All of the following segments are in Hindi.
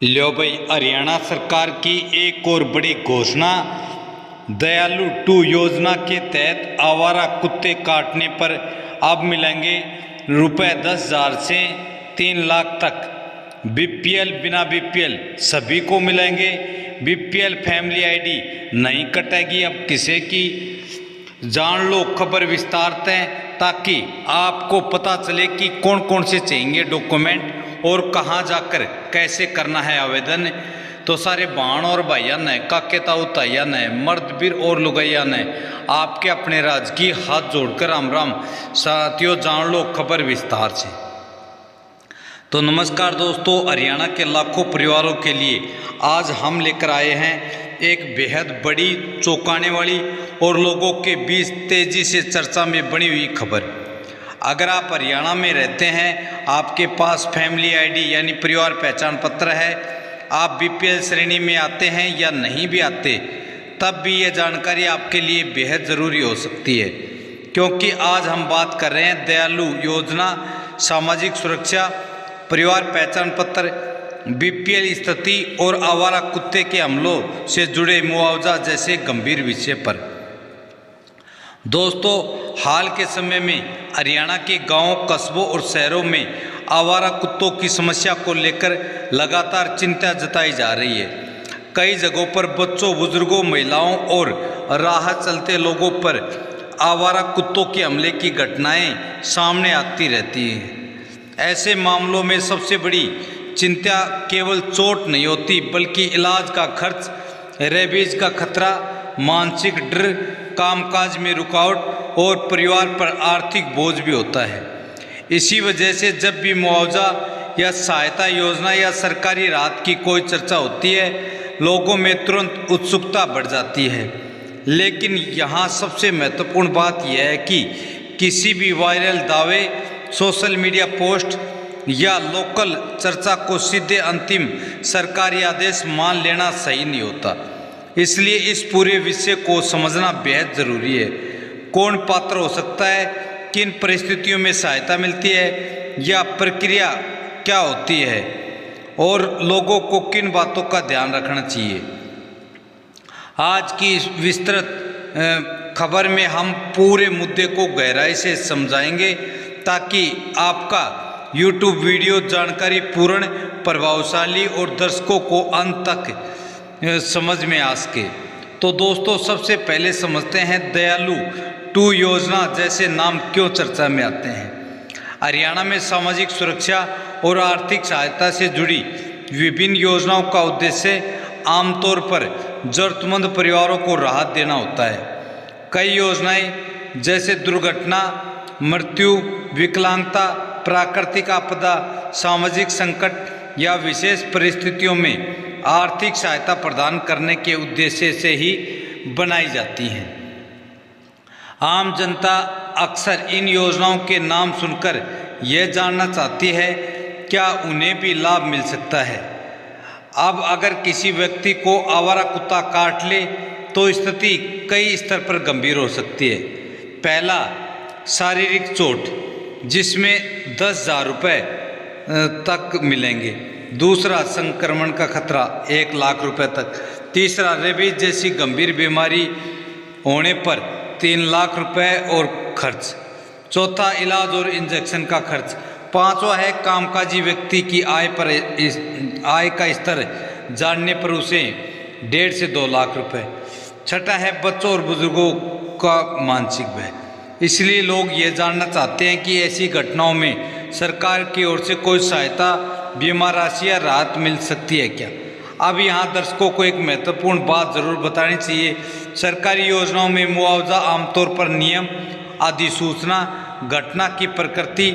लो भाई, हरियाणा सरकार की एक और बड़ी घोषणा। दयालु 2 योजना के तहत आवारा कुत्ते काटने पर अब मिलेंगे रुपए 10,000 से 3 लाख तक। बीपीएल, बिना बीपीएल सभी को मिलेंगे। बीपीएल फैमिली आईडी नहीं कटेगी अब किसी की। जान लो खबर विस्तार है ताकि आपको पता चले कि कौन कौन से चाहिए डॉक्यूमेंट और कहाँ जाकर कैसे करना है आवेदन। तो सारे बहन और भाइया ने, काके ताऊ ताइया ने, मर्द वीर और लुगैया ने आपके अपने राज्य की हाथ जोड़कर राम राम। साथियों, जान लो खबर विस्तार से। तो नमस्कार दोस्तों, हरियाणा के लाखों परिवारों के लिए आज हम लेकर आए हैं एक बेहद बड़ी, चौंकाने वाली और लोगों के बीच तेजी से चर्चा में बनी हुई खबर। अगर आप हरियाणा में रहते हैं, आपके पास फैमिली आईडी यानी परिवार पहचान पत्र है, आप बीपीएल श्रेणी में आते हैं या नहीं भी आते, तब भी ये जानकारी आपके लिए बेहद ज़रूरी हो सकती है। क्योंकि आज हम बात कर रहे हैं दयालु योजना, सामाजिक सुरक्षा, परिवार पहचान पत्र, बीपीएल स्थिति और आवारा कुत्ते के हमलों से जुड़े मुआवजा जैसे गंभीर विषय पर। दोस्तों, हाल के समय में हरियाणा के गांवों, कस्बों और शहरों में आवारा कुत्तों की समस्या को लेकर लगातार चिंता जताई जा रही है। कई जगहों पर बच्चों, बुजुर्गों, महिलाओं और राह चलते लोगों पर आवारा कुत्तों के हमले की घटनाएं सामने आती रहती हैं। ऐसे मामलों में सबसे बड़ी चिंता केवल चोट नहीं होती, बल्कि इलाज का खर्च, रेबीज का खतरा, मानसिक डर, कामकाज में रुकावट और परिवार पर आर्थिक बोझ भी होता है। इसी वजह से जब भी मुआवजा या सहायता योजना या सरकारी राहत की कोई चर्चा होती है, लोगों में तुरंत उत्सुकता बढ़ जाती है। लेकिन यहाँ सबसे महत्वपूर्ण बात यह है कि किसी भी वायरल दावे, सोशल मीडिया पोस्ट या लोकल चर्चा को सीधे अंतिम सरकारी आदेश मान लेना सही नहीं होता। इसलिए इस पूरे विषय को समझना बेहद ज़रूरी है। कौन पात्र हो सकता है, किन परिस्थितियों में सहायता मिलती है या प्रक्रिया क्या होती है, और लोगों को किन बातों का ध्यान रखना चाहिए। आज की इस विस्तृत खबर में हम पूरे मुद्दे को गहराई से समझाएंगे ताकि आपका YouTube वीडियो जानकारी पूर्ण, प्रभावशाली और दर्शकों को अंत तक समझ में आ सके। तो दोस्तों, सबसे पहले समझते हैं दयालु 2 योजना जैसे नाम क्यों चर्चा में आते हैं। हरियाणा में सामाजिक सुरक्षा और आर्थिक सहायता से जुड़ी विभिन्न योजनाओं का उद्देश्य आमतौर पर जरूरतमंद परिवारों को राहत देना होता है। कई योजनाएं जैसे दुर्घटना, मृत्यु, विकलांगता, प्राकृतिक आपदा, सामाजिक संकट या विशेष परिस्थितियों में आर्थिक सहायता प्रदान करने के उद्देश्य से ही बनाई जाती हैं। आम जनता अक्सर इन योजनाओं के नाम सुनकर यह जानना चाहती है क्या उन्हें भी लाभ मिल सकता है। अब अगर किसी व्यक्ति को आवारा कुत्ता काट ले तो स्थिति कई स्तर पर गंभीर हो सकती है। पहला, शारीरिक चोट, जिसमें 10,000 रुपये तक मिलेंगे। दूसरा, संक्रमण का खतरा 1 लाख रुपए तक। तीसरा, रेबीज जैसी गंभीर बीमारी होने पर 3 लाख रुपए और खर्च। चौथा, इलाज और इंजेक्शन का खर्च। पांचवा है कामकाजी व्यक्ति की आय का स्तर जानने पर उसे 1.5 से 2 लाख रुपए। छठा है बच्चों और बुजुर्गों का मानसिक भय। इसलिए लोग ये जानना चाहते हैं कि ऐसी घटनाओं में सरकार की ओर से कोई सहायता, बीमा राशि या राहत मिल सकती है क्या। अब यहाँ दर्शकों को एक महत्वपूर्ण बात जरूर बतानी चाहिए। सरकारी योजनाओं में मुआवजा आमतौर पर नियम, अधिसूचना, घटना की प्रकृति,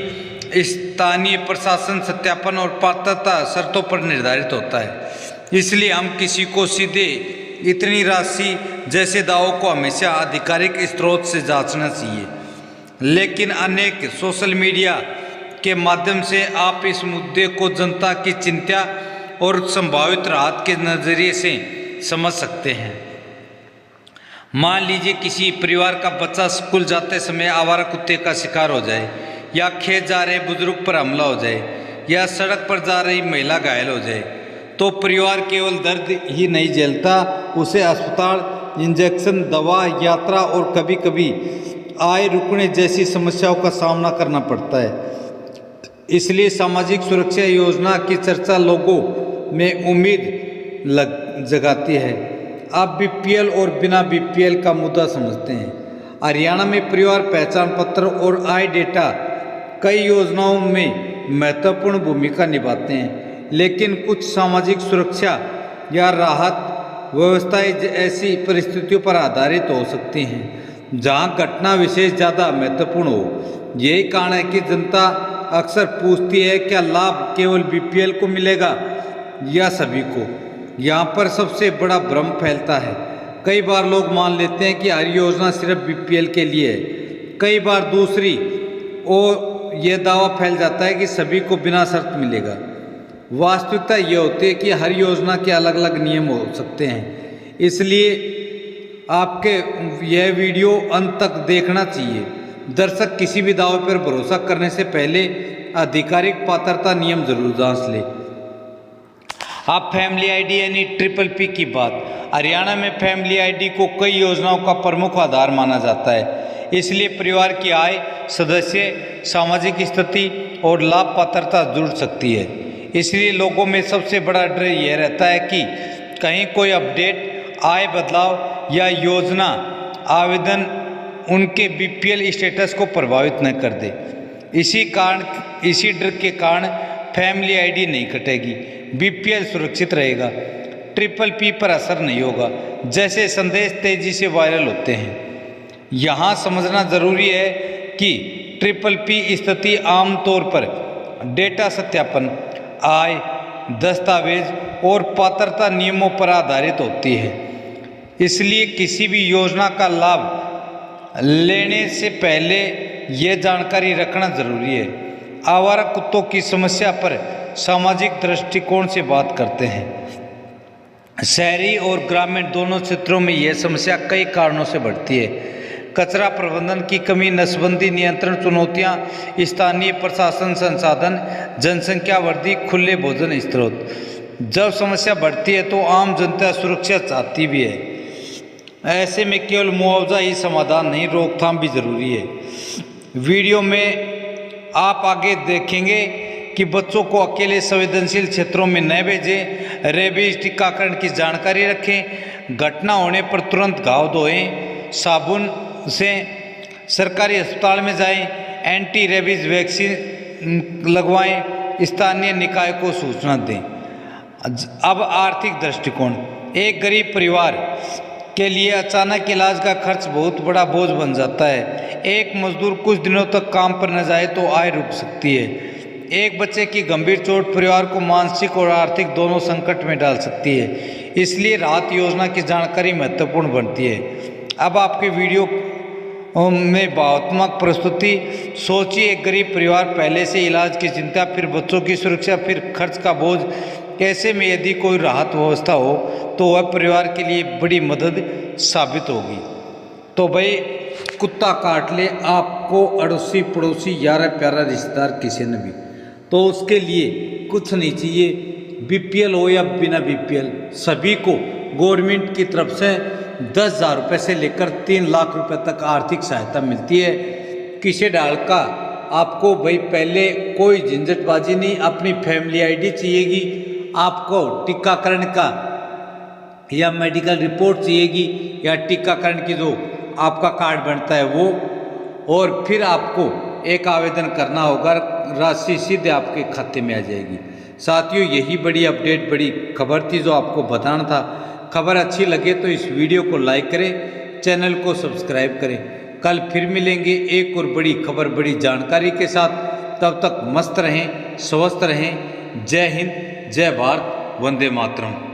स्थानीय प्रशासन सत्यापन और पात्रता शर्तों पर निर्धारित होता है। इसलिए हम किसी को सीधे इतनी राशि जैसे दावों को हमेशा आधिकारिक स्रोत से जांचना चाहिए। लेकिन अनेक सोशल मीडिया के माध्यम से आप इस मुद्दे को जनता की चिंता और संभावित राहत के नज़रिए से समझ सकते हैं। मान लीजिए किसी परिवार का बच्चा स्कूल जाते समय आवारा कुत्ते का शिकार हो जाए, या खेत जा रहे बुजुर्ग पर हमला हो जाए, या सड़क पर जा रही महिला घायल हो जाए, तो परिवार केवल दर्द ही नहीं झेलता, उसे अस्पताल, इंजेक्शन, दवा, यात्रा और कभी कभी आय रुकने जैसी समस्याओं का सामना करना पड़ता है। इसलिए सामाजिक सुरक्षा योजना की चर्चा लोगों में उम्मीद जगाती है। आप बीपीएल और बिना बीपीएल का मुद्दा समझते हैं। हरियाणा में परिवार पहचान पत्र और आय डेटा कई योजनाओं में महत्वपूर्ण भूमिका निभाते हैं, लेकिन कुछ सामाजिक सुरक्षा या राहत व्यवस्थाएं ऐसी परिस्थितियों पर आधारित हो सकती हैं जहां घटना विशेष ज़्यादा महत्वपूर्ण हो। यही कारण है कि जनता अक्सर पूछती है, क्या लाभ केवल बीपीएल को मिलेगा या सभी को? यहाँ पर सबसे बड़ा भ्रम फैलता है। कई बार लोग मान लेते हैं कि हर योजना सिर्फ बीपीएल के लिए है। कई बार दूसरी और यह दावा फैल जाता है कि सभी को बिना शर्त मिलेगा। वास्तविकता यह होती है कि हर योजना के अलग अलग नियम हो सकते हैं। इसलिए आपके यह वीडियो अंत तक देखना चाहिए। दर्शक किसी भी दावे पर भरोसा करने से पहले आधिकारिक पात्रता नियम जरूर जांच ले। आप फैमिली आईडी यानी PPP की बात। हरियाणा में फैमिली आईडी को कई योजनाओं का प्रमुख आधार माना जाता है। इसलिए परिवार की आय, सदस्य, सामाजिक स्थिति और लाभ पात्रता जुड़ सकती है। इसलिए लोगों में सबसे बड़ा डर यह रहता है कि कहीं कोई अपडेट, आय बदलाव या योजना आवेदन उनके बीपीएल स्टेटस को प्रभावित न कर दे। इसी डर के कारण फैमिली आईडी नहीं कटेगी, बीपीएल सुरक्षित रहेगा, PPP पर असर नहीं होगा जैसे संदेश तेजी से वायरल होते हैं। यहाँ समझना जरूरी है कि PPP स्थिति आमतौर पर डेटा सत्यापन, आय, दस्तावेज और पात्रता नियमों पर आधारित होती है। इसलिए किसी भी योजना का लाभ लेने से पहले यह जानकारी रखना जरूरी है। आवारा कुत्तों की समस्या पर सामाजिक दृष्टिकोण से बात करते हैं। शहरी और ग्रामीण दोनों क्षेत्रों में यह समस्या कई कारणों से बढ़ती है। कचरा प्रबंधन की कमी, नसबंदी, नियंत्रण चुनौतियां, स्थानीय प्रशासन संसाधन, जनसंख्या वृद्धि, खुले भोजन स्रोत। जब समस्या बढ़ती है तो आम जनता सुरक्षा चाहती भी है। ऐसे में केवल मुआवजा ही समाधान नहीं, रोकथाम भी जरूरी है। वीडियो में आप आगे देखेंगे कि बच्चों को अकेले संवेदनशील क्षेत्रों में न भेजें, रेबीज टीकाकरण की जानकारी रखें, घटना होने पर तुरंत घाव धोएं, साबुन से सरकारी अस्पताल में जाएं, एंटी रेबीज वैक्सीन लगवाएं, स्थानीय निकाय को सूचना दें। अब आर्थिक दृष्टिकोण। एक गरीब परिवार के लिए अचानक इलाज का खर्च बहुत बड़ा बोझ बन जाता है। एक मजदूर कुछ दिनों तक काम पर न जाए तो आय रुक सकती है। एक बच्चे की गंभीर चोट परिवार को मानसिक और आर्थिक दोनों संकट में डाल सकती है। इसलिए राहत योजना की जानकारी महत्वपूर्ण बनती है। अब आपके वीडियो में भावनात्मक प्रस्तुति। सोचिए, एक गरीब परिवार, पहले से इलाज की चिंता, फिर बच्चों की सुरक्षा, फिर खर्च का बोझ। ऐसे में यदि कोई राहत व्यवस्था हो तो वह परिवार के लिए बड़ी मदद साबित होगी। तो भाई, कुत्ता काट ले आपको अड़ोसी पड़ोसी यारा प्यारा रिश्तेदार किसी ने भी, तो उसके लिए कुछ नहीं चाहिए। बीपीएल हो या बिना बीपीएल, सभी को गवर्नमेंट की तरफ से 10,000 रुपये से लेकर 3 लाख रुपए तक आर्थिक सहायता मिलती है। किसे डाल का आपको भाई पहले कोई झंझटबाजी नहीं, अपनी फैमिली आईडी चाहिएगी, आपको टीकाकरण का या मेडिकल रिपोर्ट चाहिएगी, या टीकाकरण की जो आपका कार्ड बनता है वो, और फिर आपको एक आवेदन करना होगा, राशि सीधे आपके खाते में आ जाएगी। साथियों, यही बड़ी अपडेट, बड़ी खबर थी जो आपको बताना था। खबर अच्छी लगे तो इस वीडियो को लाइक करें, चैनल को सब्सक्राइब करें। कल फिर मिलेंगे एक और बड़ी खबर, बड़ी जानकारी के साथ। तब तक मस्त रहें, स्वस्थ रहें। जय हिंद, जय भारत, वंदे मातरम।